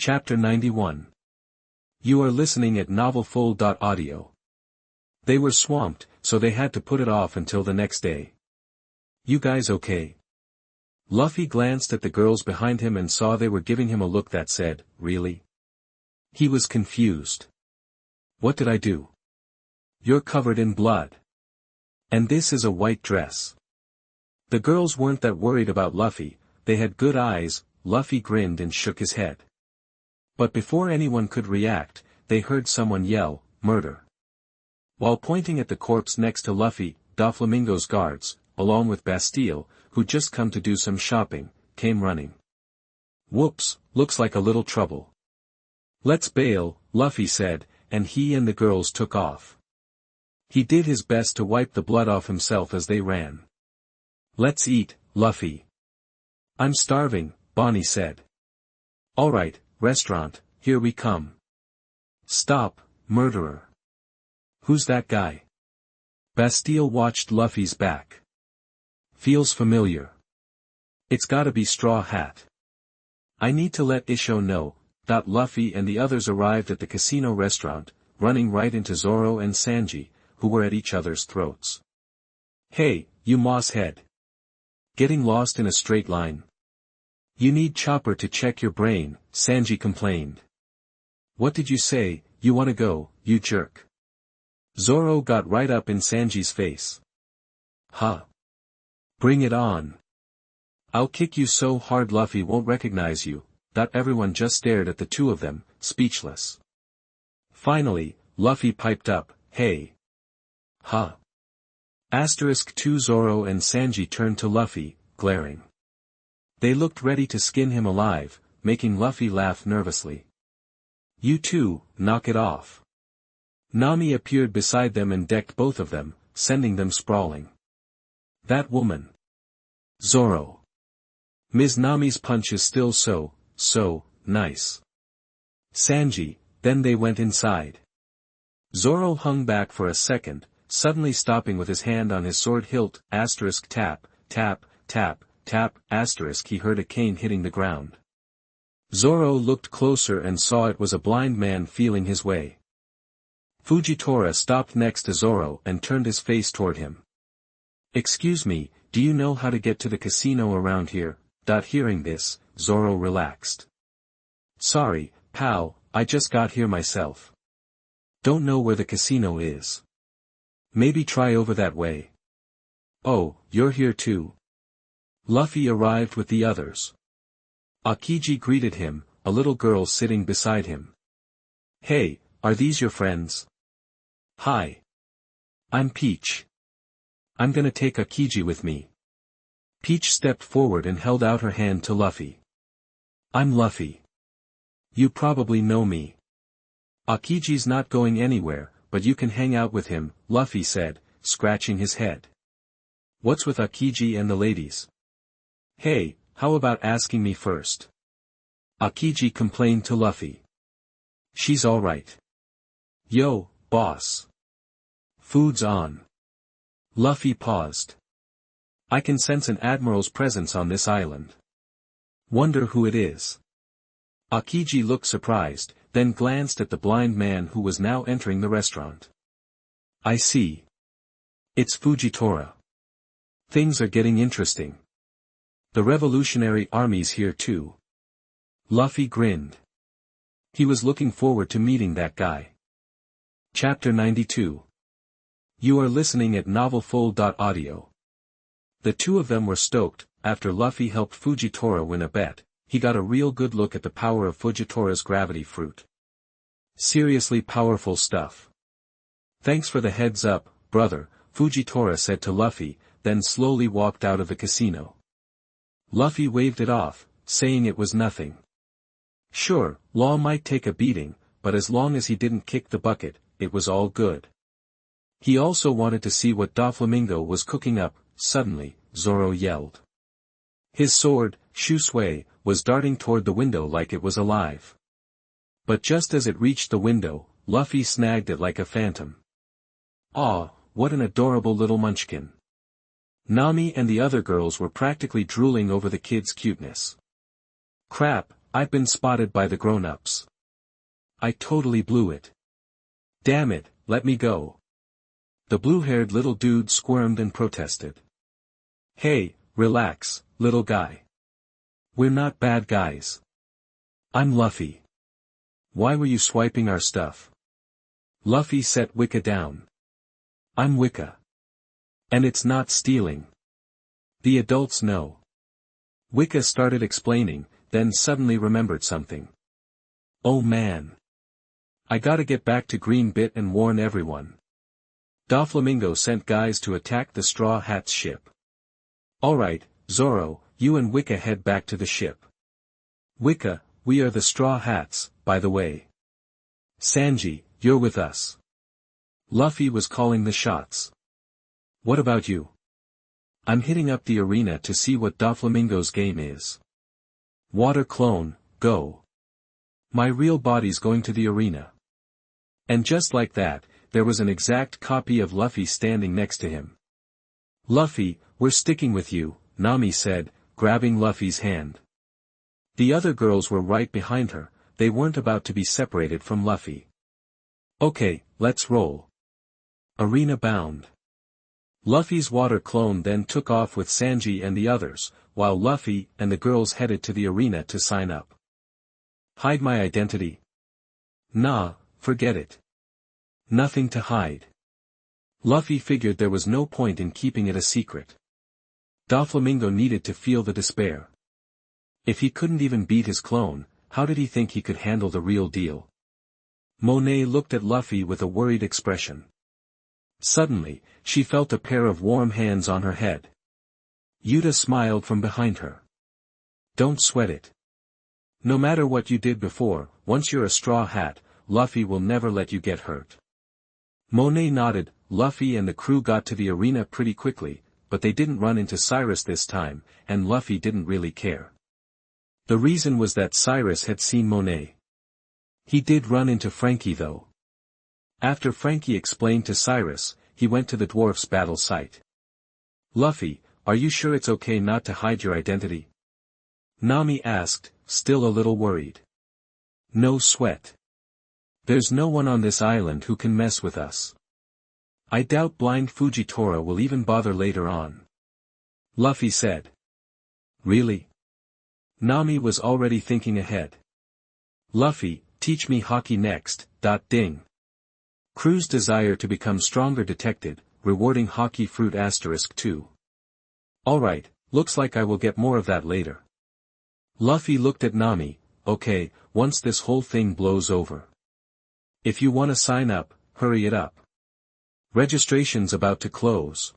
Chapter 91. You are listening at novelfull.audio. They were swamped, so they had to put it off until the next day. You guys okay? Luffy glanced at the girls behind him and saw they were giving him a look that said, really? He was confused. What did I do? You're covered in blood. And this is a white dress. The girls weren't that worried about Luffy, they had good eyes. Luffy grinned and shook his head. But before anyone could react, they heard someone yell, murder. While pointing at the corpse next to Luffy, Doflamingo's guards, along with Bastille, who'd just come to do some shopping, came running. Whoops, looks like a little trouble. Let's bail, Luffy said, and he and the girls took off. He did his best to wipe the blood off himself as they ran. Let's eat, Luffy. I'm starving, Bonnie said. Alright, restaurant, here we come. Stop, murderer. Who's that guy? Bastille watched Luffy's back. Feels familiar. It's gotta be Straw Hat. I need to let Isho know. Luffy and the others arrived at the casino restaurant, running right into Zoro and Sanji, who were at each other's throats. Hey, you moss head. Getting lost in a straight line. You need Chopper to check your brain, Sanji complained. What did you say? You wanna go, you jerk? Zoro got right up in Sanji's face. Huh. Bring it on. I'll kick you so hard Luffy won't recognize you. Everyone just stared at the two of them, speechless. Finally, Luffy piped up, hey. Huh. *2 Zoro and Sanji turned to Luffy, glaring. They looked ready to skin him alive, making Luffy laugh nervously. You two, knock it off. Nami appeared beside them and decked both of them, sending them sprawling. That woman. Zoro. Ms. Nami's punch is still so nice. Sanji, then they went inside. Zoro hung back for a second, suddenly stopping with his hand on his sword hilt, tap, tap, tap, tap, he heard a cane hitting the ground. Zoro looked closer and saw it was a blind man feeling his way. Fujitora stopped next to Zoro and turned his face toward him. Excuse me, do you know how to get to the casino around here? Hearing this, Zoro relaxed. Sorry, pal, I just got here myself. Don't know where the casino is. Maybe try over that way. Oh, you're here too. Luffy arrived with the others. Akiji greeted him, a little girl sitting beside him. Hey, are these your friends? Hi. I'm Peach. I'm gonna take Akiji with me. Peach stepped forward and held out her hand to Luffy. I'm Luffy. You probably know me. Akiji's not going anywhere, but you can hang out with him, Luffy said, scratching his head. What's with Akiji and the ladies? Hey, how about asking me first? Akiji complained to Luffy. She's alright. Yo, boss. Food's on. Luffy paused. I can sense an admiral's presence on this island. Wonder who it is. Akiji looked surprised, then glanced at the blind man who was now entering the restaurant. I see. It's Fujitora. Things are getting interesting. The Revolutionary Army's here too. Luffy grinned. He was looking forward to meeting that guy. Chapter 92. You are listening at novelfull.audio. The two of them were stoked. After Luffy helped Fujitora win a bet, he got a real good look at the power of Fujitora's gravity fruit. Seriously powerful stuff. Thanks for the heads up, brother, Fujitora said to Luffy, then slowly walked out of the casino. Luffy waved it off, saying it was nothing. Sure, Law might take a beating, but as long as he didn't kick the bucket, it was all good. He also wanted to see what Doflamingo was cooking up. Suddenly, Zoro yelled. His sword, Shusui, was darting toward the window like it was alive. But just as it reached the window, Luffy snagged it like a phantom. Aw, what an adorable little munchkin. Nami and the other girls were practically drooling over the kid's cuteness. Crap, I've been spotted by the grown-ups. I totally blew it. Damn it, let me go. The blue-haired little dude squirmed and protested. Hey, relax, little guy. We're not bad guys. I'm Luffy. Why were you swiping our stuff? Luffy set Wicca down. I'm Wicca. And it's not stealing. The adults know. Wicca started explaining, then suddenly remembered something. Oh man. I gotta get back to Green Bit and warn everyone. Doflamingo sent guys to attack the Straw Hats ship. Alright, Zoro, you and Wicca head back to the ship. Wicca, we are the Straw Hats, by the way. Sanji, you're with us. Luffy was calling the shots. What about you? I'm hitting up the arena to see what Doflamingo's game is. Water clone, go. My real body's going to the arena. And just like that, there was an exact copy of Luffy standing next to him. Luffy, we're sticking with you, Nami said, grabbing Luffy's hand. The other girls were right behind her, they weren't about to be separated from Luffy. Okay, let's roll. Arena bound. Luffy's water clone then took off with Sanji and the others, while Luffy and the girls headed to the arena to sign up. Hide my identity? Nah, forget it. Nothing to hide. Luffy figured there was no point in keeping it a secret. Doflamingo needed to feel the despair. If he couldn't even beat his clone, how did he think he could handle the real deal? Monet looked at Luffy with a worried expression. Suddenly, she felt a pair of warm hands on her head. Yuta smiled from behind her. Don't sweat it. No matter what you did before, once you're a Straw Hat, Luffy will never let you get hurt. Monet nodded. Luffy and the crew got to the arena pretty quickly, but they didn't run into Cyrus this time, and Luffy didn't really care. The reason was that Cyrus had seen Monet. He did run into Frankie though. After Frankie explained to Cyrus, he went to the dwarf's battle site. Luffy, are you sure it's okay not to hide your identity? Nami asked, still a little worried. No sweat. There's no one on this island who can mess with us. I doubt blind Fujitora will even bother later on. Luffy said. Really? Nami was already thinking ahead. Luffy, teach me Haki next, ding. Crew's desire to become stronger detected, rewarding Haki fruit *2. Alright, looks like I will get more of that later. Luffy looked at Nami, okay, once this whole thing blows over. If you wanna sign up, hurry it up. Registration's about to close.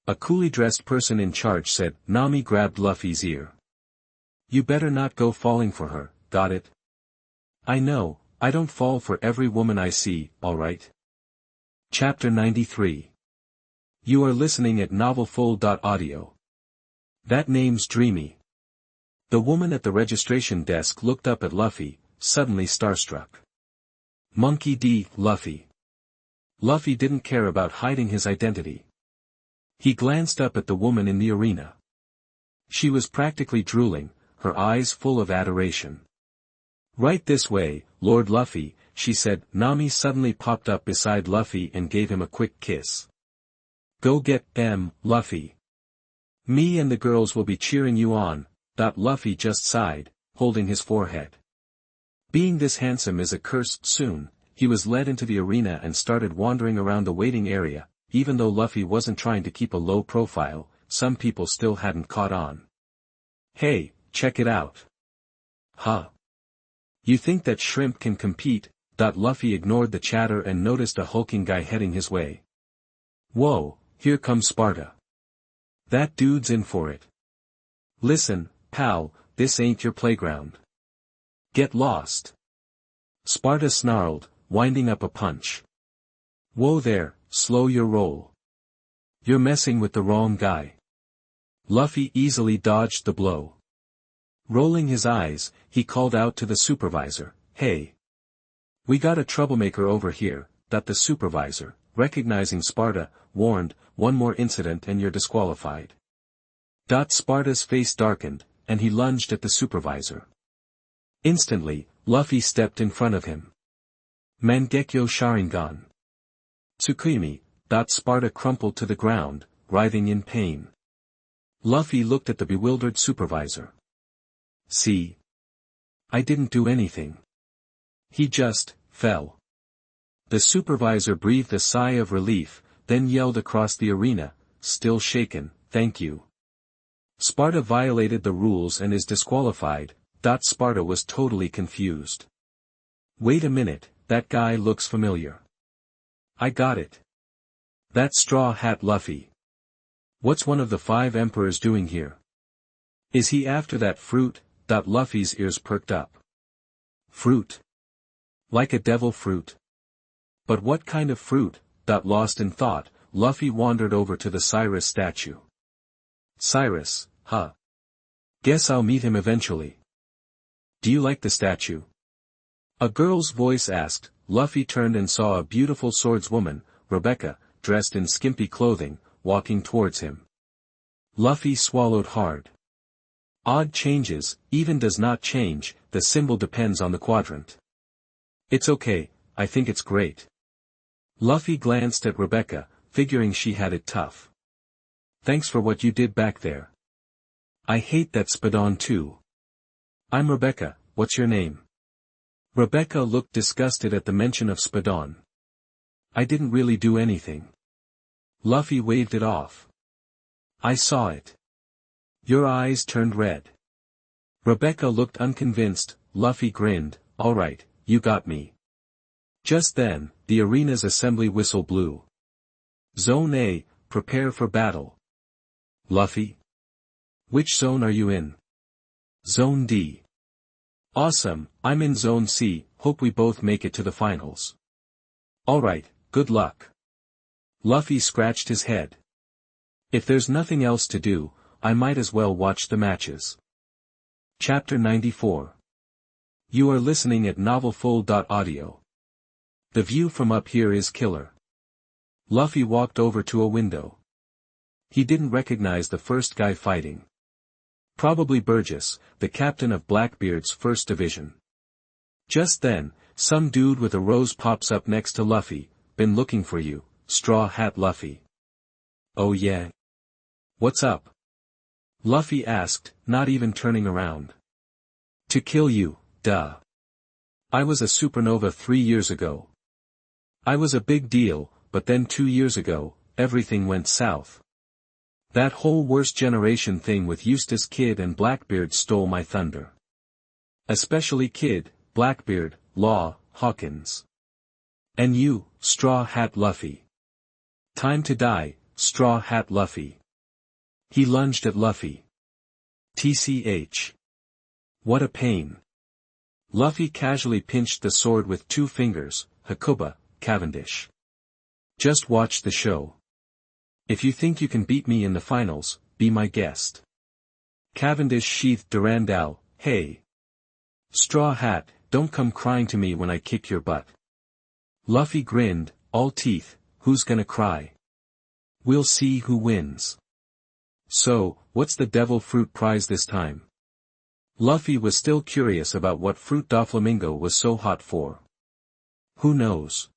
A coolly dressed person in charge said. Nami grabbed Luffy's ear. You better not go falling for her, got it? I know, I don't fall for every woman I see, alright? Chapter 93. You are listening at novelfull.audio. That name's dreamy. The woman at the registration desk looked up at Luffy, suddenly starstruck. Monkey D. Luffy. Luffy didn't care about hiding his identity. He glanced up at the woman in the arena. She was practically drooling, her eyes full of adoration. Right this way, Lord Luffy, she said. Nami suddenly popped up beside Luffy and gave him a quick kiss. Go get Luffy. Me and the girls will be cheering you on. Luffy just sighed, holding his forehead. Being this handsome is a curse. Soon, he was led into the arena and started wandering around the waiting area. Even though Luffy wasn't trying to keep a low profile, some people still hadn't caught on. Hey, check it out. Huh? You think that shrimp can compete? Luffy ignored the chatter and noticed a hulking guy heading his way. Whoa, here comes Sparta. That dude's in for it. Listen, pal, this ain't your playground. Get lost. Sparta snarled, winding up a punch. Whoa there, slow your roll. You're messing with the wrong guy. Luffy easily dodged the blow. Rolling his eyes, he called out to the supervisor, hey. We got a troublemaker over here. The supervisor, recognizing Sparta, warned, one more incident and you're disqualified. Sparta's face darkened, and he lunged at the supervisor. Instantly, Luffy stepped in front of him. Mangekyo Sharingan. Tsukimi. Sparta crumpled to the ground, writhing in pain. Luffy looked at the bewildered supervisor. See? I didn't do anything. He just fell. The supervisor breathed a sigh of relief, then yelled across the arena, still shaken, "Thank you. Sparta violated the rules and is disqualified." Sparta was totally confused. Wait a minute, that guy looks familiar. I got it. That Straw Hat Luffy. What's one of the 5 emperors doing here? Is he after that fruit? Luffy's ears perked up. Fruit? Like a devil fruit? But what kind of fruit? Lost in thought, Luffy wandered over to the Cyrus statue. Cyrus, huh? Guess I'll meet him eventually. Do you like the statue? A girl's voice asked. Luffy turned and saw a beautiful swordswoman, Rebecca, dressed in skimpy clothing, walking towards him. Luffy swallowed hard. Odd changes, even does not change, the symbol depends on the quadrant. It's okay, I think it's great. Luffy glanced at Rebecca, figuring she had it tough. Thanks for what you did back there. I hate that Spadon too. I'm Rebecca, what's your name? Rebecca looked disgusted at the mention of Spadon. I didn't really do anything. Luffy waved it off. I saw it. Your eyes turned red. Rebecca looked unconvinced. Luffy grinned, alright, you got me. Just then, the arena's assembly whistle blew. Zone A, prepare for battle. Luffy? Which zone are you in? Zone D. Awesome, I'm in Zone C, hope we both make it to the finals. Alright, good luck. Luffy scratched his head. If there's nothing else to do, I might as well watch the matches. Chapter 94. You are listening at novelfull.audio. The view from up here is killer. Luffy walked over to a window. He didn't recognize the first guy fighting. Probably Burgess, the captain of Blackbeard's first division. Just then, some dude with a rose pops up next to Luffy. Been looking for you, Straw Hat Luffy. Oh yeah? What's up? Luffy asked, not even turning around. To kill you, duh. I was a supernova 3 years ago. I was a big deal, but then 2 years ago, everything went south. That whole worst generation thing with Eustace Kid and Blackbeard stole my thunder. Especially Kid, Blackbeard, Law, Hawkins. And you, Straw Hat Luffy. Time to die, Straw Hat Luffy. He lunged at Luffy. TCH. What a pain. Luffy casually pinched the sword with 2 fingers, Hakuba, Cavendish. Just watch the show. If you think you can beat me in the finals, be my guest. Cavendish sheathed Durandal, hey. Straw Hat, don't come crying to me when I kick your butt. Luffy grinned, all teeth, who's gonna cry? We'll see who wins. So, what's the devil fruit prize this time? Luffy was still curious about what fruit Doflamingo was so hot for. Who knows?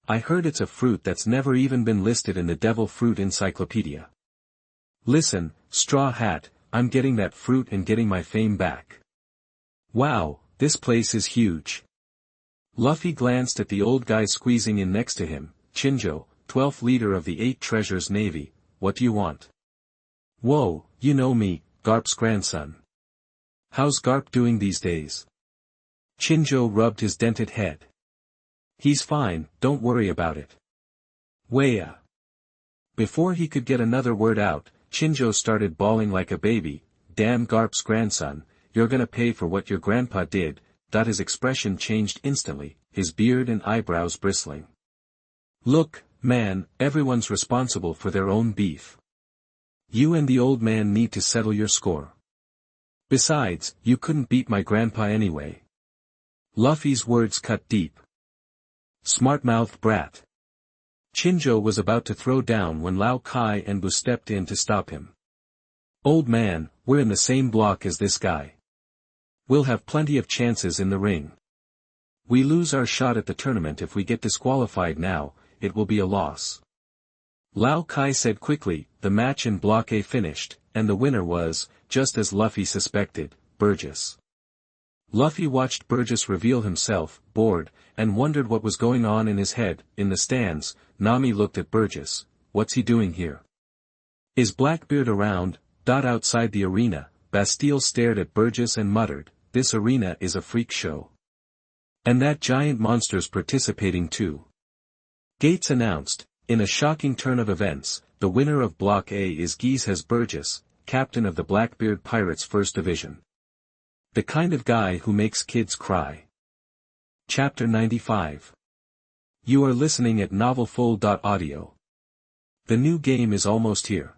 I heard it's a fruit that's never even been listed in the Devil Fruit Encyclopedia. Listen, Straw Hat, I'm getting that fruit and getting my fame back. Wow, this place is huge. Luffy glanced at the old guy squeezing in next to him, Chinjo, 12th leader of the 8 Treasures Navy. What do you want? Whoa, you know me, Garp's grandson. How's Garp doing these days? Chinjo rubbed his dented head. He's fine, don't worry about it. Waya. Before he could get another word out, Chinjo started bawling like a baby. Damn Garp's grandson, you're gonna pay for what your grandpa did. His expression changed instantly, his beard and eyebrows bristling. Look, man, everyone's responsible for their own beef. You and the old man need to settle your score. Besides, you couldn't beat my grandpa anyway. Luffy's words cut deep. Smart-mouthed brat. Chinjo was about to throw down when Lao Kai and Bu stepped in to stop him. Old man, we're in the same block as this guy. We'll have plenty of chances in the ring. We lose our shot at the tournament if we get disqualified now, it will be a loss. Lau Kai said quickly. The match in Block A finished, and the winner was, just as Luffy suspected, Burgess. Luffy watched Burgess reveal himself, bored, and wondered what was going on in his head. In the stands, Nami looked at Burgess. What's he doing here? Is Blackbeard around? Outside the arena, Bastille stared at Burgess and muttered, this arena is a freak show. And that giant monster's participating too. Gates announced, in a shocking turn of events, the winner of Block A is Geese's Burgess, captain of the Blackbeard Pirates First Division. The kind of guy who makes kids cry. Chapter 95. You are listening at novelfull.audio. The new game is almost here.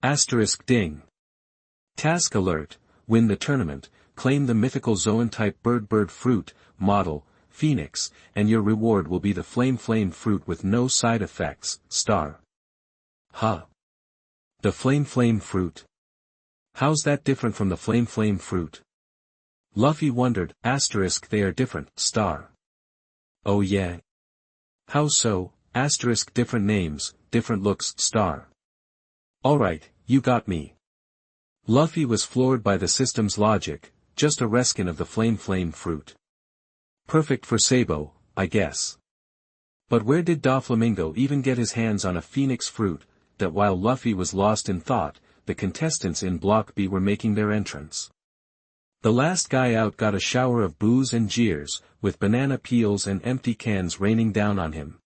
Asterisk ding. Task alert, win the tournament, claim the mythical Zoan-type bird fruit, model, Phoenix, and your reward will be the flame fruit with no side effects, star. Huh. The flame fruit. How's that different from the flame fruit? Luffy wondered. Asterisk they are different, star. Oh yeah. How so? Asterisk different names, different looks, star. Alright, you got me. Luffy was floored by the system's logic, just a reskin of the flame fruit. Perfect for Sabo, I guess. But where did Doflamingo even get his hands on a phoenix fruit? That while Luffy was lost in thought, the contestants in Block B were making their entrance. The last guy out got a shower of boos and jeers, with banana peels and empty cans raining down on him.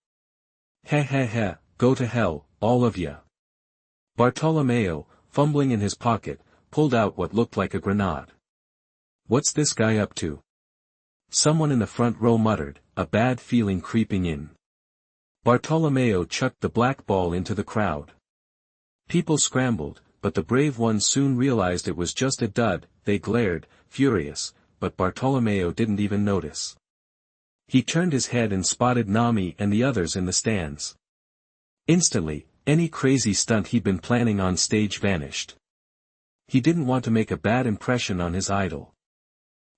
Heh, go to hell, all of ya. Bartolomeo, fumbling in his pocket, pulled out what looked like a grenade. What's this guy up to? Someone in the front row muttered, a bad feeling creeping in. Bartolomeo chucked the black ball into the crowd. People scrambled, but the brave ones soon realized it was just a dud. They glared, furious, but Bartolomeo didn't even notice. He turned his head and spotted Nami and the others in the stands. Instantly, any crazy stunt he'd been planning on stage vanished. He didn't want to make a bad impression on his idol.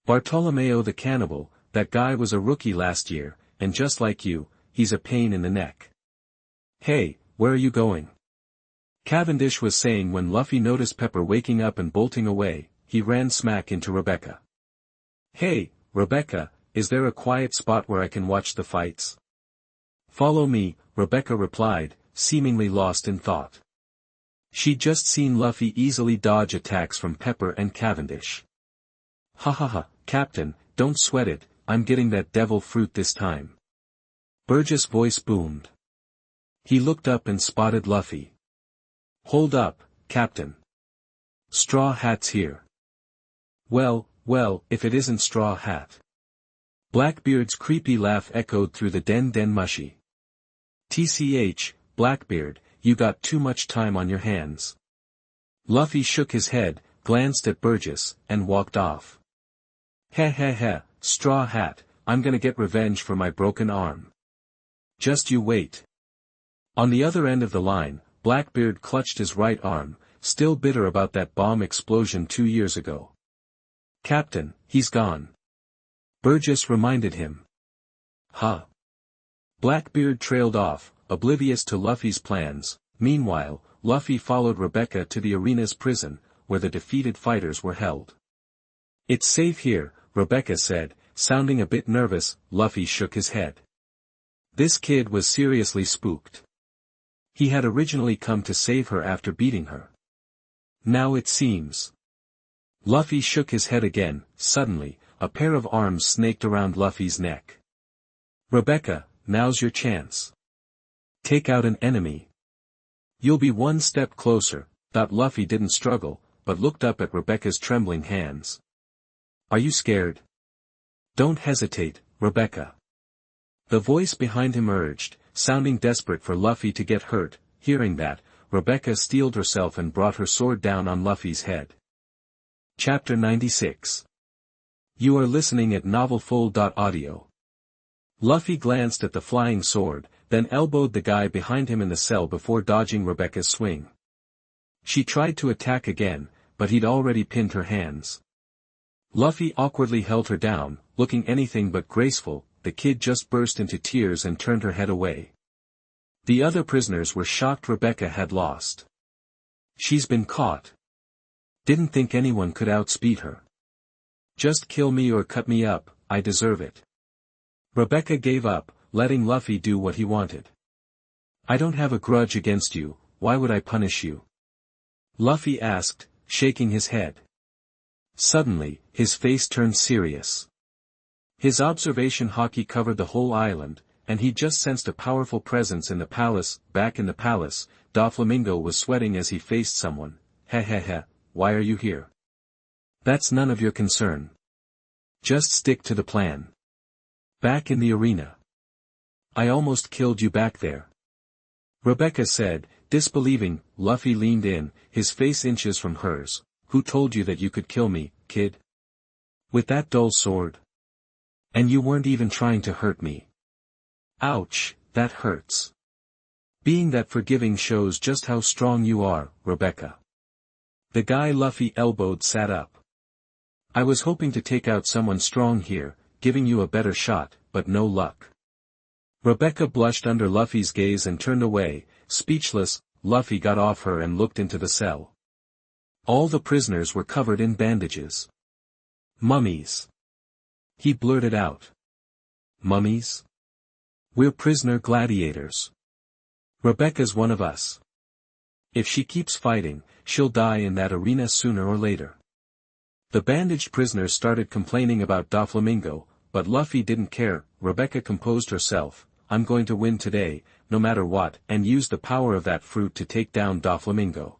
Bartolomeo the cannibal, that guy was a rookie last year, and just like you, he's a pain in the neck. Hey, where are you going? Cavendish was saying when Luffy noticed Pepper waking up and bolting away. He ran smack into Rebecca. Hey, Rebecca, is there a quiet spot where I can watch the fights? Follow me, Rebecca replied, seemingly lost in thought. She'd just seen Luffy easily dodge attacks from Pepper and Cavendish. Ha, Captain, don't sweat it, I'm getting that devil fruit this time. Burgess' voice boomed. He looked up and spotted Luffy. Hold up, Captain. Straw Hat's here. Well, if it isn't Straw Hat. Blackbeard's creepy laugh echoed through the den mushy. TCH, Blackbeard, you got too much time on your hands. Luffy shook his head, glanced at Burgess, and walked off. Heh, Straw Hat, I'm gonna get revenge for my broken arm. Just you wait. On the other end of the line, Blackbeard clutched his right arm, still bitter about that bomb explosion 2 years ago. Captain, he's gone. Burgess reminded him. Huh. Blackbeard trailed off, oblivious to Luffy's plans. Meanwhile, Luffy followed Rebecca to the arena's prison, where the defeated fighters were held. It's safe here, Rebecca said, sounding a bit nervous. Luffy shook his head. This kid was seriously spooked. He had originally come to save her after beating her. Now it seems. Luffy shook his head again. Suddenly, a pair of arms snaked around Luffy's neck. Rebecca, now's your chance. Take out an enemy. You'll be one step closer. Luffy didn't struggle, but looked up at Rebecca's trembling hands. Are you scared? Don't hesitate, Rebecca. The voice behind him urged, sounding desperate for Luffy to get hurt. Hearing that, Rebecca steeled herself and brought her sword down on Luffy's head. Chapter 96. You are listening at novelfull.audio. Luffy glanced at the flying sword, then elbowed the guy behind him in the cell before dodging Rebecca's swing. She tried to attack again, but he'd already pinned her hands. Luffy awkwardly held her down, looking anything but graceful. The kid just burst into tears and turned her head away. The other prisoners were shocked Rebecca had lost. She's been caught. Didn't think anyone could outspeed her. Just kill me or cut me up, I deserve it. Rebecca gave up, letting Luffy do what he wanted. I don't have a grudge against you, why would I punish you? Luffy asked, shaking his head. Suddenly, his face turned serious. His observation haki covered the whole island, and he just sensed a powerful presence in the palace. Back in the palace, Doflamingo was sweating as he faced someone. Heh, why are you here? That's none of your concern. Just stick to the plan. Back in the arena. I almost killed you back there. Rebecca said, disbelieving. Luffy leaned in, his face inches from hers. Who told you that you could kill me, kid? With that dull sword? And you weren't even trying to hurt me. Ouch, that hurts. Being that forgiving shows just how strong you are, Rebecca. The guy Luffy elbowed sat up. I was hoping to take out someone strong here, giving you a better shot, but no luck. Rebecca blushed under Luffy's gaze and turned away, speechless. Luffy got off her and looked into the cell. All the prisoners were covered in bandages. Mummies. He blurted out. Mummies? We're prisoner gladiators. Rebecca's one of us. If she keeps fighting, she'll die in that arena sooner or later. The bandaged prisoners started complaining about Doflamingo, but Luffy didn't care. Rebecca composed herself. I'm going to win today, no matter what, and use the power of that fruit to take down Doflamingo.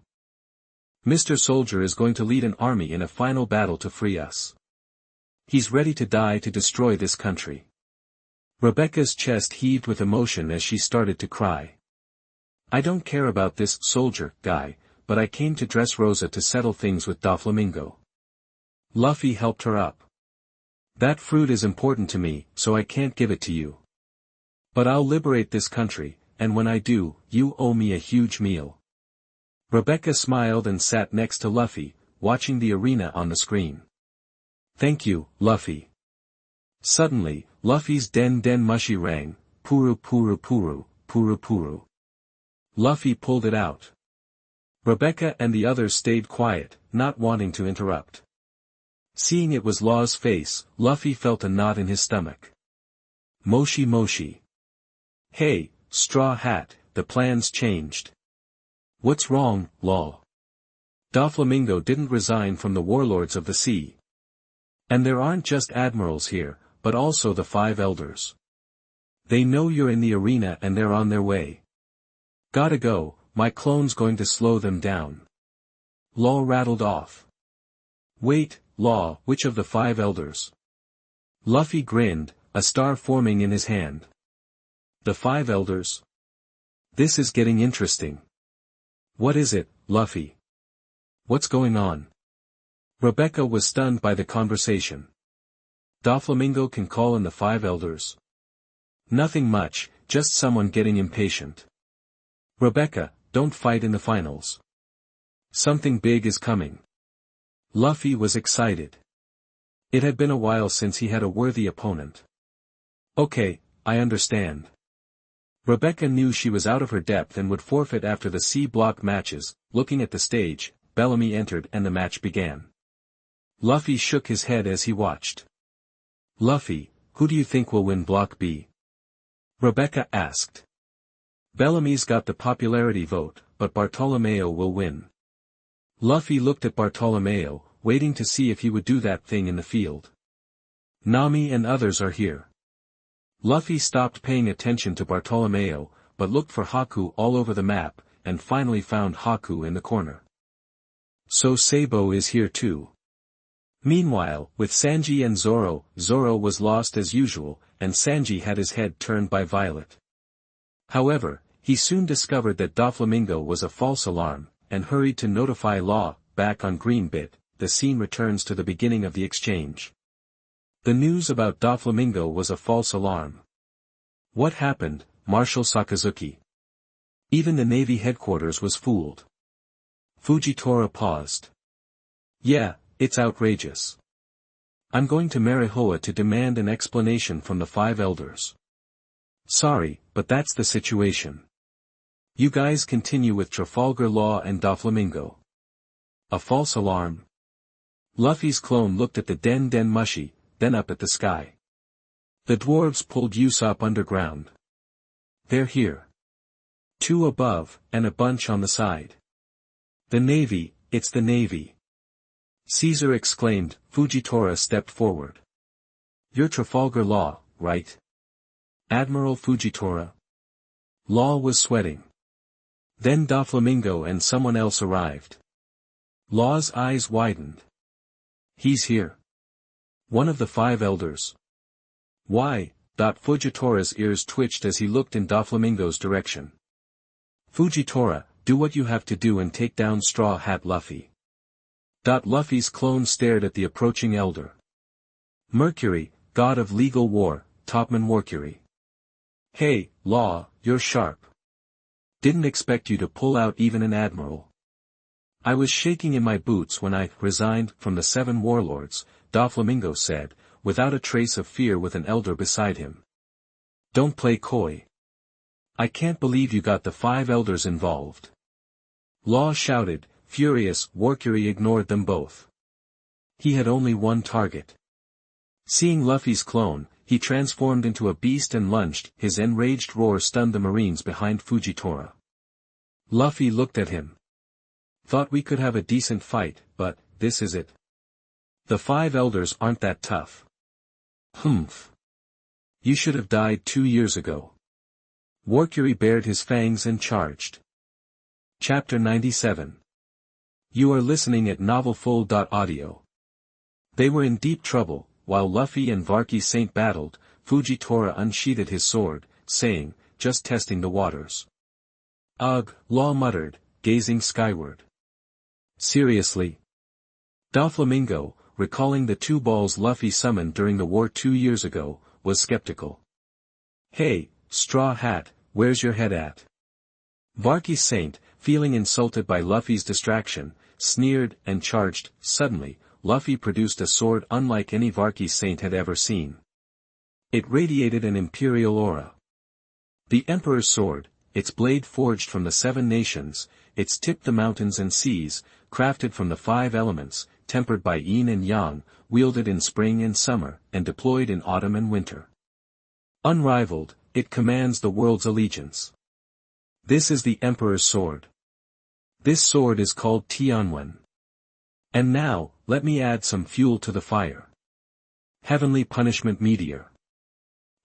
Mr. Soldier is going to lead an army in a final battle to free us. He's ready to die to destroy this country. Rebecca's chest heaved with emotion as she started to cry. I don't care about this soldier guy, but I came to Dressrosa to settle things with Doflamingo. Luffy helped her up. That fruit is important to me, so I can't give it to you. But I'll liberate this country, and when I do, you owe me a huge meal. Rebecca smiled and sat next to Luffy, watching the arena on the screen. Thank you, Luffy. Suddenly, Luffy's den mushi rang, puru puru puru, puru puru. Luffy pulled it out. Rebecca and the others stayed quiet, not wanting to interrupt. Seeing it was Law's face, Luffy felt a knot in his stomach. Moshi moshi. Hey, Straw Hat, the plan's changed. What's wrong, Law? Doflamingo didn't resign from the warlords of the sea. And there aren't just admirals here, but also the 5 elders. They know you're in the arena and they're on their way. Gotta go, my clone's going to slow them down. Law rattled off. Wait, Law, which of the 5 elders? Luffy grinned, a star forming in his hand. The 5 elders? This is getting interesting. What is it, Luffy? What's going on? Rebecca was stunned by the conversation. Doflamingo can call in the 5 elders. Nothing much, just someone getting impatient. Rebecca, don't fight in the finals. Something big is coming. Luffy was excited. It had been a while since he had a worthy opponent. Okay, I understand. Rebecca knew she was out of her depth and would forfeit after the C-block matches. Looking at the stage, Bellamy entered and the match began. Luffy shook his head as he watched. Luffy, who do you think will win Block B? Rebecca asked. Bellamy's got the popularity vote, but Bartolomeo will win. Luffy looked at Bartolomeo, waiting to see if he would do that thing in the field. Nami and others are here. Luffy stopped paying attention to Bartolomeo, but looked for Haku all over the map, and finally found Haku in the corner. So Sabo is here too. Meanwhile, with Sanji and Zoro, Zoro was lost as usual, and Sanji had his head turned by Violet. However, he soon discovered that Doflamingo was a false alarm, and hurried to notify Law. Back on Greenbit, the scene returns to the beginning of the exchange. The news about Doflamingo was a false alarm. What happened, Marshal Sakazuki? Even the Navy headquarters was fooled. Fujitora paused. Yeah, it's outrageous. I'm going to Marihoa to demand an explanation from the 5 elders. Sorry, but that's the situation. You guys continue with Trafalgar Law and Doflamingo. A false alarm? Luffy's clone looked at the Den Mushi, then up at the sky. The dwarves pulled Usopp underground. They're here. 2 above, and a bunch on the side. The Navy, it's the Navy. Caesar exclaimed. Fujitora stepped forward. You're Trafalgar Law, right? Admiral Fujitora. Law was sweating. Then Doflamingo and someone else arrived. Law's eyes widened. He's here. One of the 5 elders. Why? Fujitora's ears twitched as he looked in Doflamingo's direction. Fujitora, do what you have to do and take down Straw Hat Luffy. Luffy's clone stared at the approaching elder. Mercury, god of legal war, Topman Mercury. Hey, Law, you're sharp. Didn't expect you to pull out even an admiral. I was shaking in my boots when I resigned from the 7 warlords, Doflamingo said, without a trace of fear with an elder beside him. Don't play coy. I can't believe you got the 5 elders involved. Law shouted. Furious, Mercury ignored them both. He had only one target. Seeing Luffy's clone, he transformed into a beast and lunged. His enraged roar stunned the marines behind Fujitora. Luffy looked at him. Thought we could have a decent fight, but this is it. The 5 elders aren't that tough. Humph. You should have died 2 years ago. Mercury bared his fangs and charged. Chapter 97. You are listening at novelfull.audio. They were in deep trouble. While Luffy and Varky Saint battled, Fujitora unsheathed his sword, saying, just testing the waters. Ugh, Law muttered, gazing skyward. Seriously? Doflamingo, recalling the 2 balls Luffy summoned during the war 2 years ago, was skeptical. Hey, Straw Hat, where's your head at? Varky Saint, feeling insulted by Luffy's distraction, sneered and charged. Suddenly, Luffy produced a sword unlike any Varky Saint had ever seen. It radiated an imperial aura. The Emperor's sword, its blade forged from the 7 nations, its tip the mountains and seas, crafted from the 5 elements, tempered by yin and yang, wielded in spring and summer, and deployed in autumn and winter. Unrivaled, it commands the world's allegiance. This is the Emperor's sword. This sword is called Tianwen. And now, let me add some fuel to the fire. Heavenly Punishment Meteor.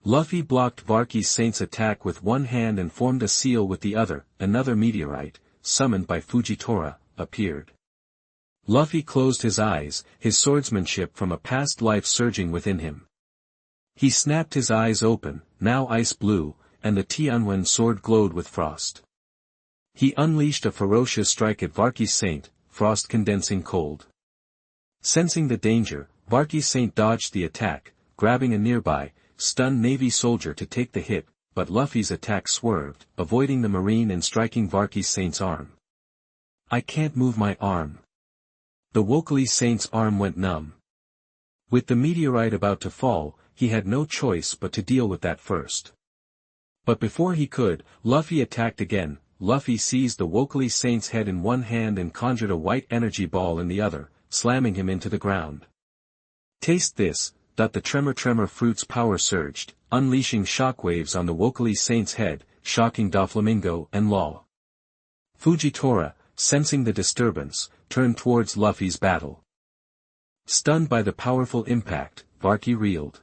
Luffy blocked Varky Saint's attack with one hand and formed a seal with the other. Another meteorite, summoned by Fujitora, appeared. Luffy closed his eyes, his swordsmanship from a past life surging within him. He snapped his eyes open, now ice blue, and the Tianwen sword glowed with frost. He unleashed a ferocious strike at Varky Saint, frost condensing cold. Sensing the danger, Varky Saint dodged the attack, grabbing a nearby, stunned Navy soldier to take the hit, but Luffy's attack swerved, avoiding the marine and striking Varky Saint's arm. I can't move my arm. The Wokkali Saint's arm went numb. With the meteorite about to fall, he had no choice but to deal with that first. But before he could, Luffy attacked again. Luffy seized the Wokkali Saint's head in one hand and conjured a white energy ball in the other, slamming him into the ground. Taste this. The tremor fruit's power surged, unleashing shockwaves on the Wokkali Saint's head, shocking Doflamingo and Law. Fujitora, sensing the disturbance, turned towards Luffy's battle. Stunned by the powerful impact, Varky reeled.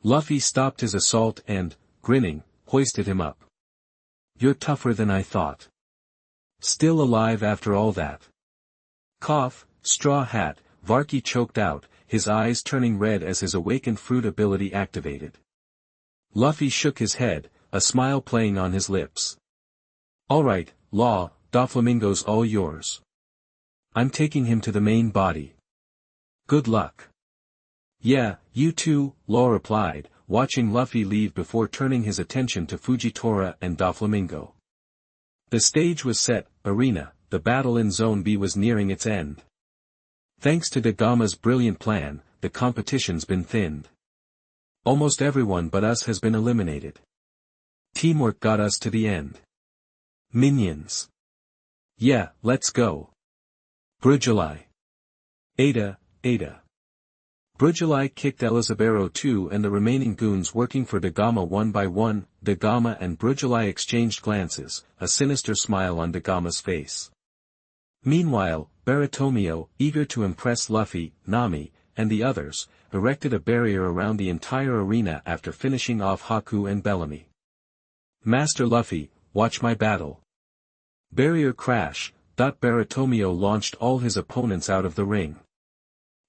Luffy stopped his assault and, grinning, hoisted him up. You're tougher than I thought. Still alive after all that. Cough, Straw Hat, Varky choked out, his eyes turning red as his awakened fruit ability activated. Luffy shook his head, a smile playing on his lips. Alright, Law, Doflamingo's all yours. I'm taking him to the main body. Good luck. Yeah, you too, Law replied, watching Luffy leave before turning his attention to Fujitora and Doflamingo. The stage was set, arena, the battle in Zone B was nearing its end. Thanks to Dagama's brilliant plan, the competition's been thinned. Almost everyone but us has been eliminated. Teamwork got us to the end. Minions. Yeah, let's go. Brujulai. Ada. Brujulai kicked Elizabero too, and the remaining goons working for Dagama one by one. Dagama and Brujulai exchanged glances, a sinister smile on Dagama's face. Meanwhile, Baratomio, eager to impress Luffy, Nami, and the others, erected a barrier around the entire arena after finishing off Haku and Bellamy. Master Luffy, watch my battle. Barrier crash. Baratomio launched all his opponents out of the ring.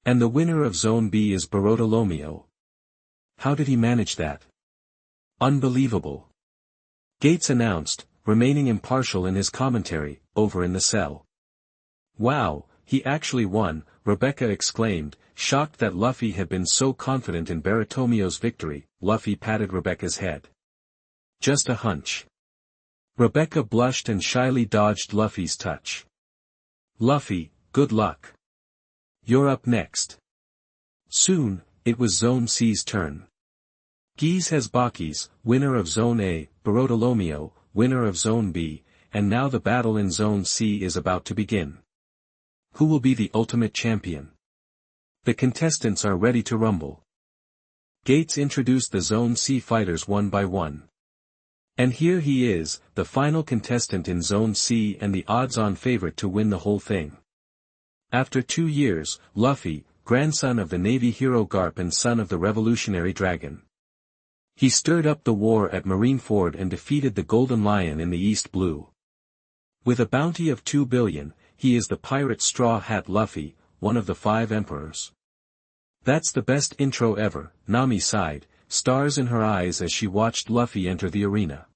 And the winner of Zone B is Bartolomeo. How did he manage that? Unbelievable. Gates announced, remaining impartial in his commentary, over in the cell. Wow, he actually won, Rebecca exclaimed, shocked that Luffy had been so confident in Baratomio's victory. Luffy patted Rebecca's head. Just a hunch. Rebecca blushed and shyly dodged Luffy's touch. Luffy, good luck. You're up next. Soon, it was Zone C's turn. Giz has Bakis, winner of Zone A, Bartolomeo, winner of Zone B, and now the battle in Zone C is about to begin. Who will be the ultimate champion? The contestants are ready to rumble. Gates introduced the Zone C fighters one by one. And here he is, the final contestant in Zone C and the odds-on favorite to win the whole thing. After 2 years, Luffy, grandson of the Navy hero Garp and son of the Revolutionary Dragon. He stirred up the war at Marineford and defeated the Golden Lion in the East Blue. With a bounty of 2 billion, he is the pirate Straw Hat Luffy, one of the 5 emperors. That's the best intro ever, Nami sighed, stars in her eyes as she watched Luffy enter the arena.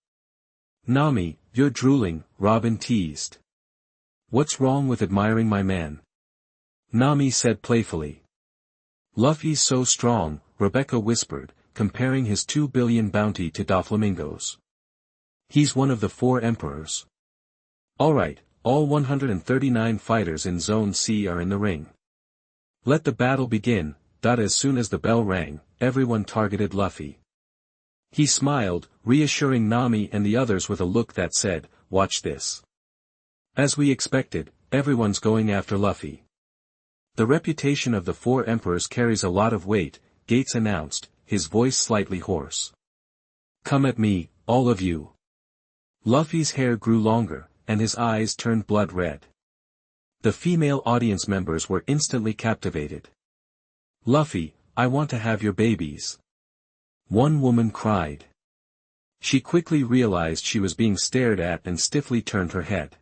Nami, you're drooling, Robin teased. What's wrong with admiring my man? Nami said playfully. Luffy's so strong, Rebecca whispered, comparing his 2 billion bounty to Doflamingo's. He's one of the 4 emperors. Alright, all 139 fighters in Zone C are in the ring. Let the battle begin. As soon as the bell rang, everyone targeted Luffy. He smiled, reassuring Nami and the others with a look that said, watch this. As we expected, everyone's going after Luffy. The reputation of the 4 emperors carries a lot of weight, Gates announced, his voice slightly hoarse. Come at me, all of you. Luffy's hair grew longer, and his eyes turned blood red. The female audience members were instantly captivated. Luffy, I want to have your babies. One woman cried. She quickly realized she was being stared at and stiffly turned her head.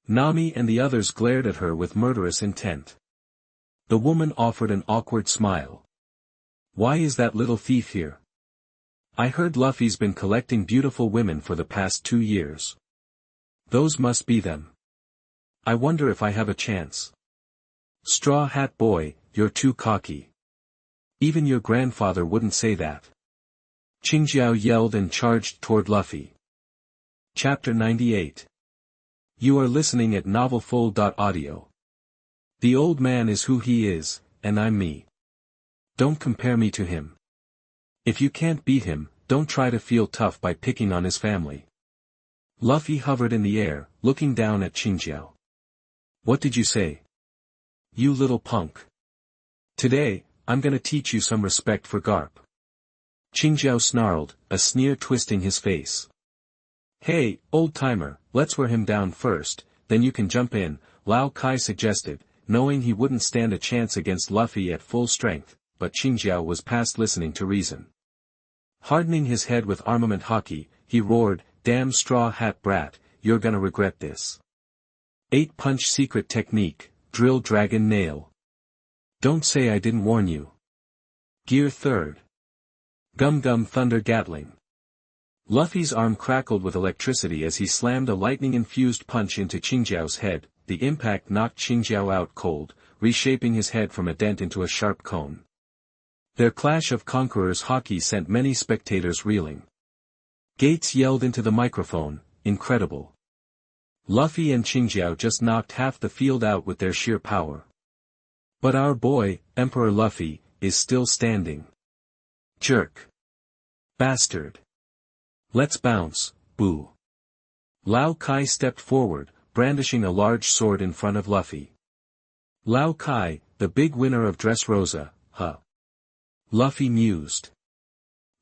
Nami and the others glared at her with murderous intent. The woman offered an awkward smile. Why is that little thief here? I heard Luffy's been collecting beautiful women for the past 2 years. Those must be them. I wonder if I have a chance. Straw Hat Boy, you're too cocky. Even your grandfather wouldn't say that. Qingjiao yelled and charged toward Luffy. Chapter 98. You are listening at novelfull.audio. The old man is who he is, and I'm me. Don't compare me to him. If you can't beat him, don't try to feel tough by picking on his family. Luffy hovered in the air, looking down at Qingjiao. What did you say? You little punk. Today, I'm gonna teach you some respect for Garp. Qingjiao snarled, a sneer twisting his face. Hey, old-timer, let's wear him down first, then you can jump in, Lao Kai suggested, knowing he wouldn't stand a chance against Luffy at full strength, but Qingjiao was past listening to reason. Hardening his head with armament hockey, he roared, damn straw hat brat, you're gonna regret this. 8-punch secret technique, drill dragon nail. Don't say I didn't warn you. Gear 3rd. Gum Gum Thunder Gatling. Luffy's arm crackled with electricity as he slammed a lightning-infused punch into Qingjiao's head. The impact knocked Qingjiao out cold, reshaping his head from a dent into a sharp cone. Their clash of conquerors hockey sent many spectators reeling. Gates yelled into the microphone, incredible. Luffy and Qingjiao just knocked half the field out with their sheer power. But our boy, Emperor Luffy, is still standing. Jerk. Bastard. Let's bounce, boo. Lau Kai stepped forward, brandishing a large sword in front of Luffy. Lau Kai, the big winner of Dressrosa, huh? Luffy mused.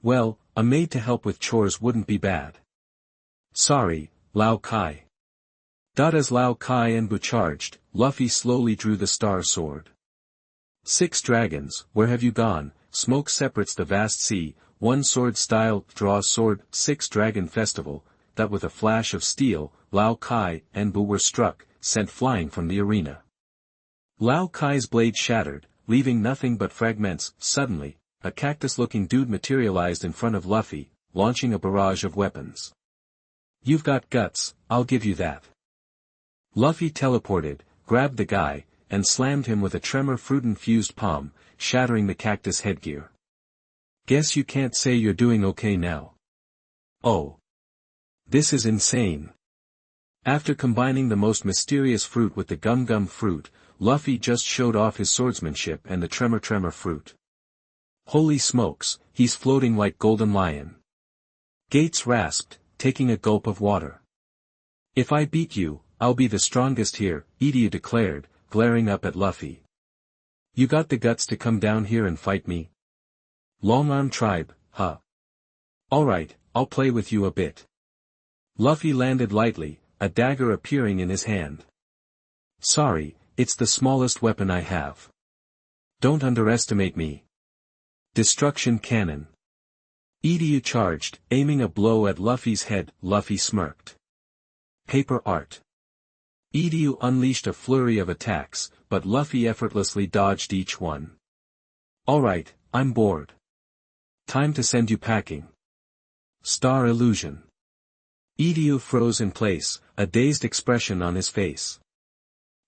Well, a maid to help with chores wouldn't be bad. Sorry, Lau Kai. As Lau Kai and Bu charged, Luffy slowly drew the star sword. 6 dragons, where have you gone? Smoke separates the vast sea, one sword style, draw sword, 6 dragon festival, that with a flash of steel, Lau Kai and Bu were struck, sent flying from the arena. Lau Kai's blade shattered, leaving nothing but fragments. Suddenly, a cactus-looking dude materialized in front of Luffy, launching a barrage of weapons. You've got guts, I'll give you that. Luffy teleported, grabbed the guy, and slammed him with a tremor fruit-infused palm, shattering the cactus headgear. Guess you can't say you're doing okay now. Oh. This is insane. After combining the most mysterious fruit with the gum fruit, Luffy just showed off his swordsmanship and the tremor fruit. Holy smokes, he's floating like Golden Lion. Gates rasped, taking a gulp of water. If I beat you, I'll be the strongest here, Idiyu declared, glaring up at Luffy. You got the guts to come down here and fight me? Long-arm tribe, huh? Alright, I'll play with you a bit. Luffy landed lightly, a dagger appearing in his hand. Sorry, it's the smallest weapon I have. Don't underestimate me. Destruction cannon. Idiyu charged, aiming a blow at Luffy's head. Luffy smirked. Paper art. Idiyu unleashed a flurry of attacks, but Luffy effortlessly dodged each one. Alright, I'm bored. Time to send you packing. Star illusion. Idiyu froze in place, a dazed expression on his face.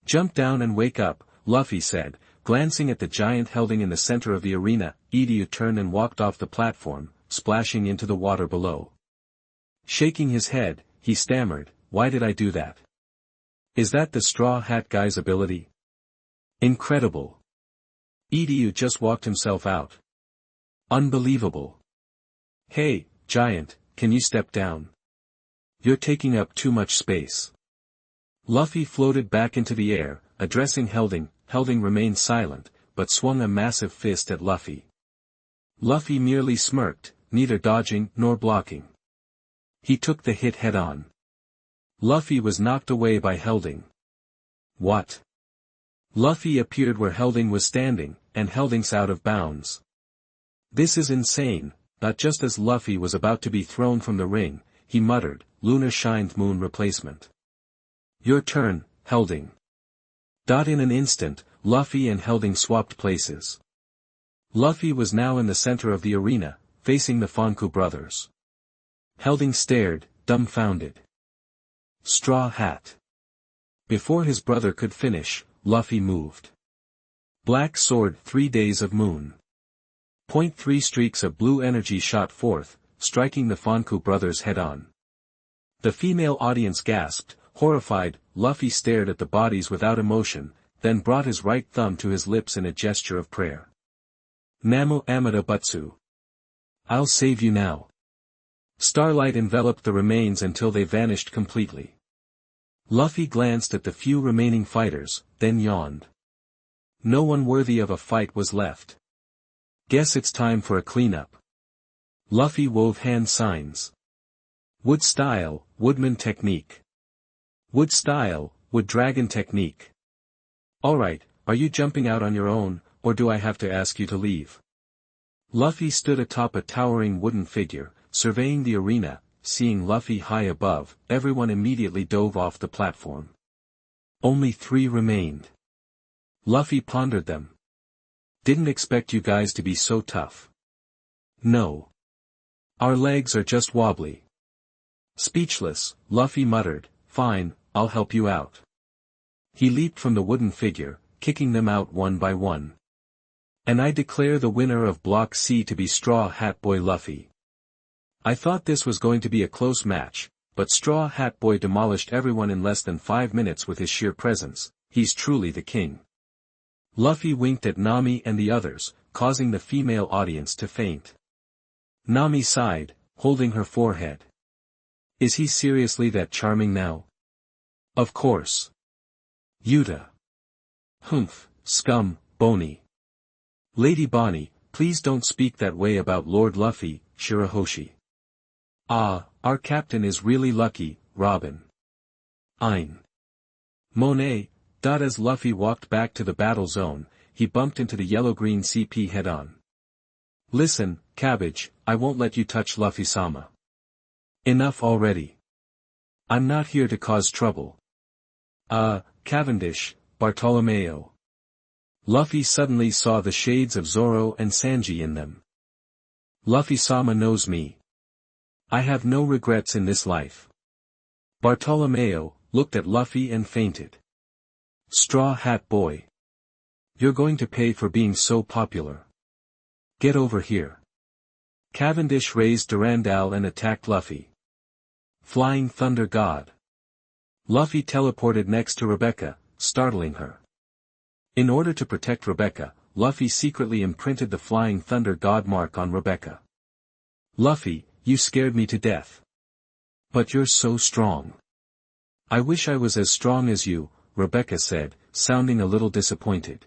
Jump down and wake up, Luffy said, glancing at the giant Helding in the center of the arena. Idiyu turned and walked off the platform, splashing into the water below. Shaking his head, he stammered, why did I do that? Is that the Straw Hat guy's ability? Incredible. Idiyu just walked himself out. Unbelievable. Hey, giant, can you step down? You're taking up too much space. Luffy floated back into the air, addressing Helding. Helding remained silent, but swung a massive fist at Luffy. Luffy merely smirked, neither dodging nor blocking. He took the hit head-on. Luffy was knocked away by Helding. What? Luffy appeared where Helding was standing, and Helding's out of bounds. This is insane. Not just as Luffy was about to be thrown from the ring, he muttered, Lunar Shined Moon replacement. Your turn, Helding. In an instant, Luffy and Helding swapped places. Luffy was now in the center of the arena, facing the Fonku brothers. Helding stared, dumbfounded. Straw Hat. Before his brother could finish, Luffy moved. Black sword. 3 days of moon. 3 streaks of blue energy shot forth, striking the Fonku brothers head-on. The female audience gasped, horrified. Luffy stared at the bodies without emotion, then brought his right thumb to his lips in a gesture of prayer. Namu Amida Butsu. I'll save you now. Starlight enveloped the remains until they vanished completely. Luffy glanced at the few remaining fighters, then yawned. No one worthy of a fight was left. Guess it's time for a cleanup. Luffy wove hand signs. Wood style, woodman technique. Wood style, wood dragon technique. Alright, are you jumping out on your own, or do I have to ask you to leave? Luffy stood atop a towering wooden figure, surveying the arena. Seeing Luffy high above, everyone immediately dove off the platform. Only 3 remained. Luffy pondered them. Didn't expect you guys to be so tough. No. Our legs are just wobbly. Speechless, Luffy muttered, fine, I'll help you out. He leaped from the wooden figure, kicking them out one by one. And I declare the winner of Block C to be Straw Hat Boy Luffy. I thought this was going to be a close match, but Straw Hat Boy demolished everyone in less than 5 minutes with his sheer presence. He's truly the king. Luffy winked at Nami and the others, causing the female audience to faint. Nami sighed, holding her forehead. Is he seriously that charming now? Of course. Yuta. Humph, scum, Boney. Lady Bonnie, please don't speak that way about Lord Luffy, Shirahoshi. Ah, our captain is really lucky, Robin. Ein. Monet. As Luffy walked back to the battle zone, he bumped into the yellow-green CP head-on. Listen, Cabbage, I won't let you touch Luffy-sama. Enough already. I'm not here to cause trouble. Cavendish, Bartolomeo. Luffy suddenly saw the shades of Zoro and Sanji in them. Luffy-sama knows me. I have no regrets in this life. Bartolomeo looked at Luffy and fainted. Straw Hat Boy. You're going to pay for being so popular. Get over here. Cavendish raised Durandal and attacked Luffy. Flying Thunder God. Luffy teleported next to Rebecca, startling her. In order to protect Rebecca, Luffy secretly imprinted the Flying Thunder God mark on Rebecca. Luffy, you scared me to death. But you're so strong. I wish I was as strong as you, Rebecca said, sounding a little disappointed.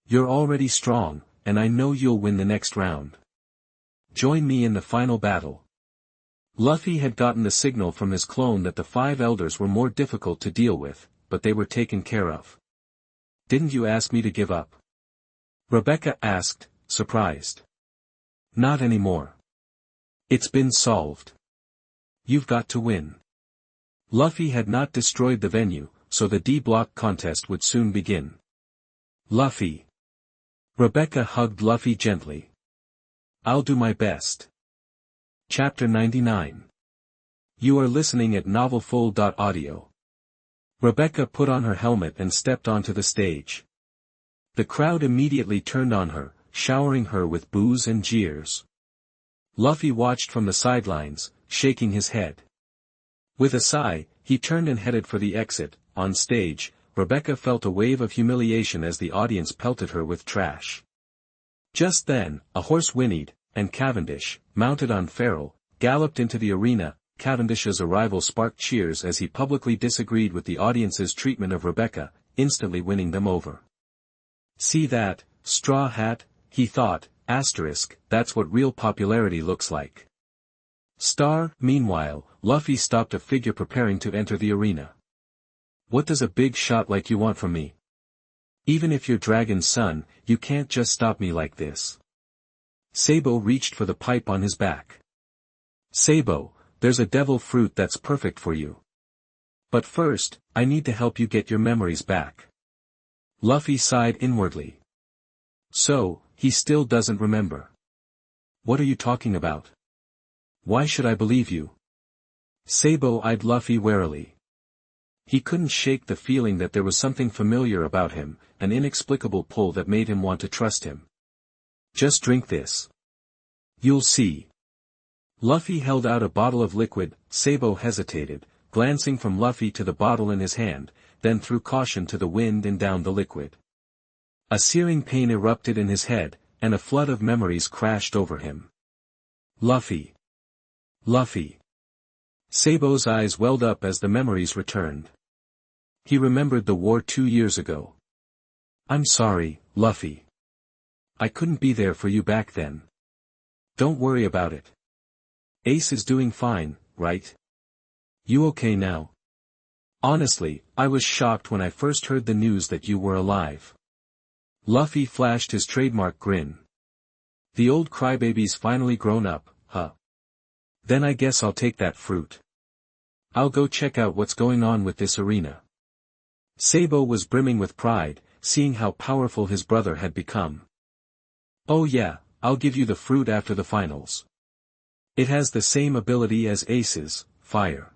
You're already strong, and I know you'll win the next round. Join me in the final battle. Luffy had gotten the signal from his clone that the 5 elders were more difficult to deal with, but they were taken care of. Didn't you ask me to give up? Rebecca asked, surprised. Not anymore. It's been solved. You've got to win. Luffy had not destroyed the venue, so the D-block contest would soon begin. Luffy. Rebecca hugged Luffy gently. I'll do my best. Chapter 99. You are listening at novelfull.audio. Rebecca put on her helmet and stepped onto the stage. The crowd immediately turned on her, showering her with boos and jeers. Luffy watched from the sidelines, shaking his head. With a sigh, he turned and headed for the exit. On stage, Rebecca felt a wave of humiliation as the audience pelted her with trash. Just then, a horse whinnied, and Cavendish, mounted on Feral, galloped into the arena. Cavendish's arrival sparked cheers as he publicly disagreed with the audience's treatment of Rebecca, instantly winning them over. See that, Straw Hat, he thought, that's what real popularity looks like. Meanwhile, Luffy stopped a figure preparing to enter the arena. What does a big shot like you want from me? Even if you're Dragon's son, you can't just stop me like this. Sabo reached for the pipe on his back. Sabo, there's a devil fruit that's perfect for you. But first, I need to help you get your memories back. Luffy sighed inwardly. So, he still doesn't remember. What are you talking about? Why should I believe you? Sabo eyed Luffy warily. He couldn't shake the feeling that there was something familiar about him, an inexplicable pull that made him want to trust him. Just drink this. You'll see. Luffy held out a bottle of liquid. Sabo hesitated, glancing from Luffy to the bottle in his hand, then threw caution to the wind and downed the liquid. A searing pain erupted in his head, and a flood of memories crashed over him. Luffy. Luffy. Sabo's eyes welled up as the memories returned. He remembered the war 2 years ago. I'm sorry, Luffy. I couldn't be there for you back then. Don't worry about it. Ace is doing fine, right? You okay now? Honestly, I was shocked when I first heard the news that you were alive. Luffy flashed his trademark grin. The old crybaby's finally grown up, huh? Then I guess I'll take that fruit. I'll go check out what's going on with this arena. Sabo was brimming with pride, seeing how powerful his brother had become. Oh yeah, I'll give you the fruit after the finals. It has the same ability as Ace's, fire.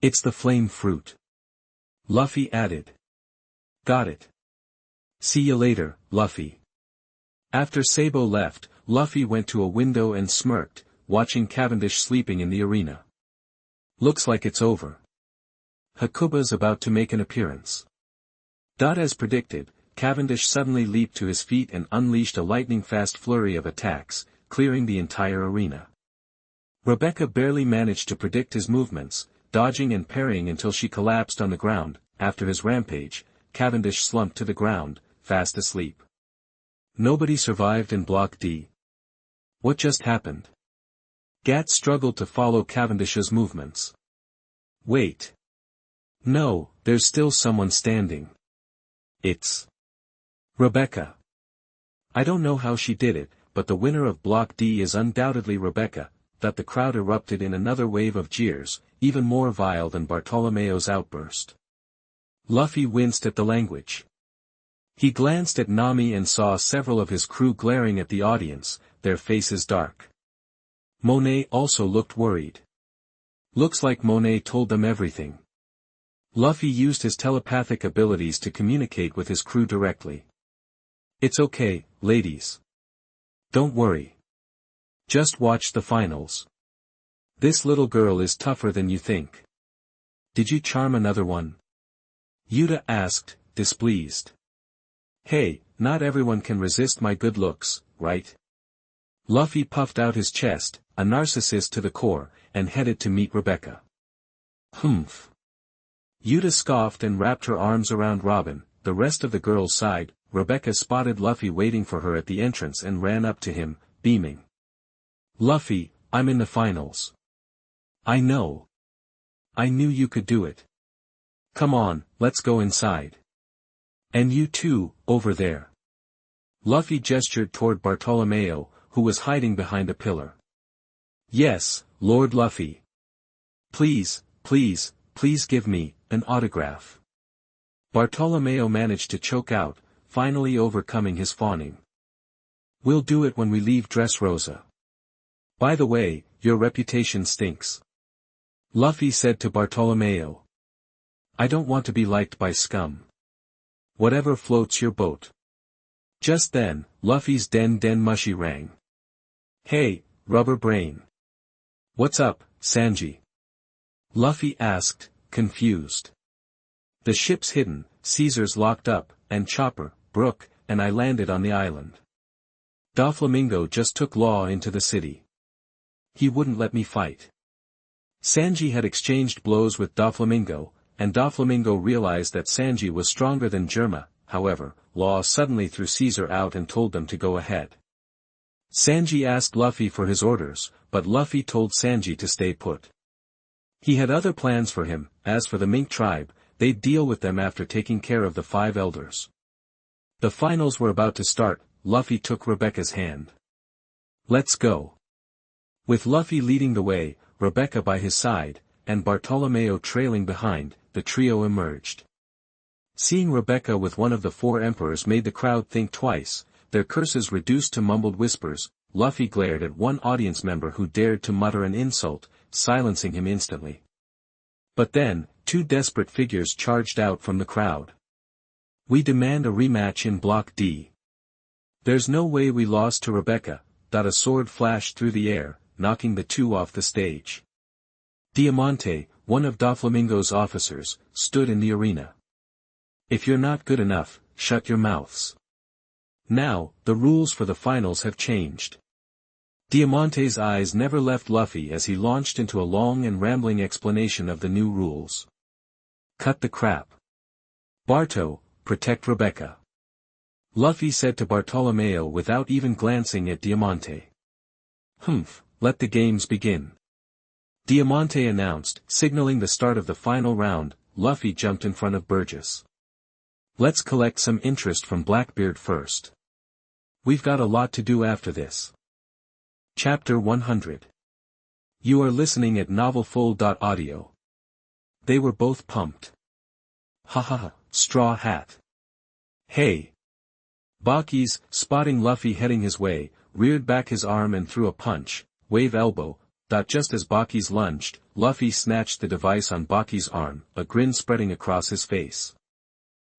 It's the flame fruit. Luffy added. Got it. See you later, Luffy. After Sabo left, Luffy went to a window and smirked, watching Cavendish sleeping in the arena. Looks like it's over. Hakuba's about to make an appearance. As predicted, Cavendish suddenly leaped to his feet and unleashed a lightning-fast flurry of attacks, clearing the entire arena. Rebecca barely managed to predict his movements, dodging and parrying until she collapsed on the ground. After his rampage, Cavendish slumped to the ground, fast asleep. Nobody survived in Block D. What just happened? Gat struggled to follow Cavendish's movements. Wait. No, there's still someone standing. It's Rebecca. I don't know how she did it, but the winner of Block D is undoubtedly Rebecca. That the crowd erupted in another wave of jeers, even more vile than Bartolomeo's outburst. Luffy winced at the language. He glanced at Nami and saw several of his crew glaring at the audience, their faces dark. Monet also looked worried. Looks like Monet told them everything. Luffy used his telepathic abilities to communicate with his crew directly. It's okay, ladies. Don't worry. Just watch the finals. This little girl is tougher than you think. Did you charm another one? Yuta asked, displeased. Hey, not everyone can resist my good looks, right? Luffy puffed out his chest, a narcissist to the core, and headed to meet Rebecca. Humph. Yuta scoffed and wrapped her arms around Robin. The rest of the girls sighed. Rebecca spotted Luffy waiting for her at the entrance and ran up to him, beaming. Luffy, I'm in the finals. I know. I knew you could do it. Come on, let's go inside. And you too, over there. Luffy gestured toward Bartolomeo, who was hiding behind a pillar. Yes, Lord Luffy. Please, please, please give me an autograph. Bartolomeo managed to choke out, finally overcoming his fawning. We'll do it when we leave Dressrosa. By the way, your reputation stinks. Luffy said to Bartolomeo. I don't want to be liked by scum. Whatever floats your boat. Just then, Luffy's Den Mushi rang. Hey, Rubber Brain. What's up, Sanji? Luffy asked, confused. The ship's hidden, Caesar's locked up, and Chopper, Brook, and I landed on the island. Doflamingo just took law into the city. He wouldn't let me fight. Sanji had exchanged blows with Doflamingo, and Doflamingo realized that Sanji was stronger than Germa. However, Law suddenly threw Caesar out and told them to go ahead. Sanji asked Luffy for his orders, but Luffy told Sanji to stay put. He had other plans for him. As for the Mink tribe, they'd deal with them after taking care of the 5 elders. The finals were about to start. Luffy took Rebecca's hand. Let's go. With Luffy leading the way, Rebecca by his side, and Bartolomeo trailing behind, the trio emerged. Seeing Rebecca with one of the 4 emperors made the crowd think twice, their curses reduced to mumbled whispers. Luffy glared at one audience member who dared to mutter an insult, silencing him instantly. But then, 2 desperate figures charged out from the crowd. We demand a rematch in Block D. There's no way we lost to Rebecca. A sword flashed through the air, knocking the 2 off the stage. Diamante, one of Doflamingo's officers, stood in the arena. If you're not good enough, shut your mouths. Now, the rules for the finals have changed. Diamante's eyes never left Luffy as he launched into a long and rambling explanation of the new rules. Cut the crap. Barto, protect Rebecca. Luffy said to Bartolomeo without even glancing at Diamante. Humph, let the games begin. Diamante announced, signaling the start of the final round. Luffy jumped in front of Burgess. Let's collect some interest from Blackbeard first. We've got a lot to do after this. Chapter 100. You are listening at novelfull.audio. They were both pumped. Ha, Straw Hat. Hey. Bakis, spotting Luffy heading his way, reared back his arm and threw a punch, wave elbow. Just as Bakis lunged, Luffy snatched the device on Bakis' arm, a grin spreading across his face.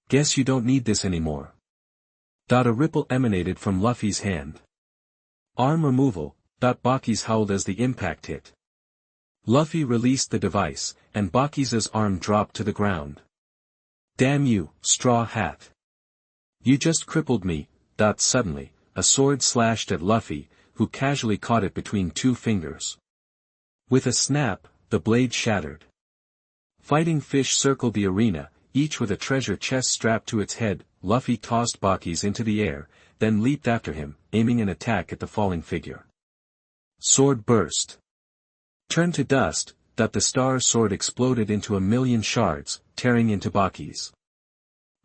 Guess you don't need this anymore. A ripple emanated from Luffy's hand. Arm removal. Bakis howled as the impact hit. Luffy released the device, and Bakis' arm dropped to the ground. Damn you, Straw Hat. You just crippled me. Suddenly, a sword slashed at Luffy, who casually caught it between two fingers. With a snap, the blade shattered. Fighting fish circled the arena, each with a treasure chest strapped to its head. Luffy tossed Bakis into the air, then leaped after him, aiming an attack at the falling figure. Sword burst. Turned to dust, the star sword exploded into 1,000,000 shards, tearing into Bakis.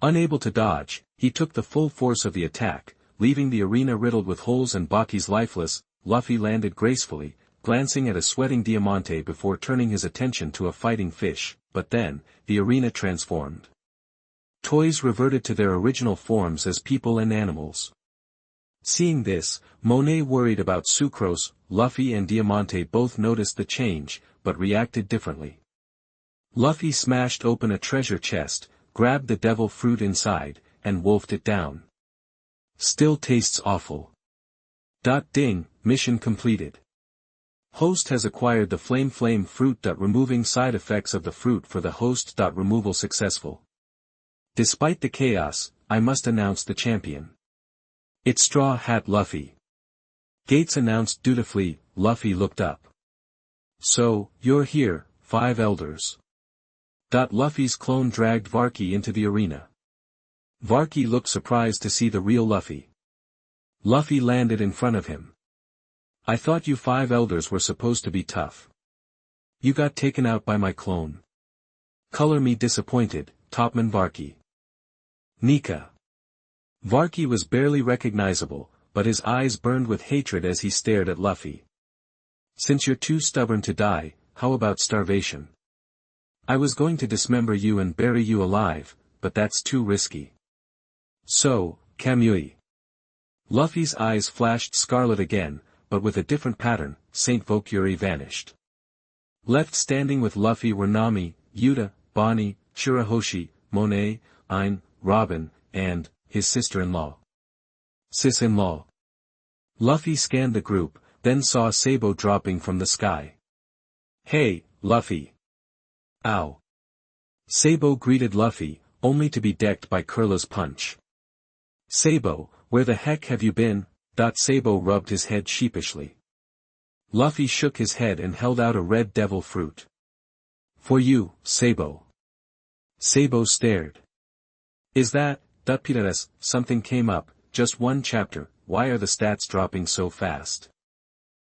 Unable to dodge, he took the full force of the attack, leaving the arena riddled with holes and Bakis lifeless. Luffy landed gracefully, glancing at a sweating Diamante before turning his attention to a fighting fish, but then, the arena transformed. Toys reverted to their original forms as people and animals. Seeing this, Monet worried about Sucrose. Luffy and Diamante both noticed the change, but reacted differently. Luffy smashed open a treasure chest, grabbed the devil fruit inside, and wolfed it down. Still tastes awful. Ding, mission completed. Host has acquired the flame fruit. Removing side effects of the fruit for the host. Removal successful. Despite the chaos, I must announce the champion. It's Straw Hat Luffy. Gates announced dutifully. Luffy looked up. So, you're here, 5 elders. Luffy's clone dragged Varky into the arena. Varky looked surprised to see the real Luffy. Luffy landed in front of him. I thought you 5 elders were supposed to be tough. You got taken out by my clone. Color me disappointed, Topman Varky. Nika. Varky was barely recognizable, but his eyes burned with hatred as he stared at Luffy. Since you're too stubborn to die, how about starvation? I was going to dismember you and bury you alive, but that's too risky. So, Kamui. Luffy's eyes flashed scarlet again, but with a different pattern. Saint Vokyuri vanished. Left standing with Luffy were Nami, Yuta, Bonnie, Shirahoshi, Monet, Ain, Robin, and his sister-in-law. Sis-in-law. Luffy scanned the group, then saw Sabo dropping from the sky. Hey, Luffy. Ow. Sabo greeted Luffy, only to be decked by Kurla's punch. Sabo, where the heck have you been? Sabo rubbed his head sheepishly. Luffy shook his head and held out a red devil fruit. For you, Sabo. Sabo stared. Is that, Pitares, something came up, just one chapter, why are the stats dropping so fast?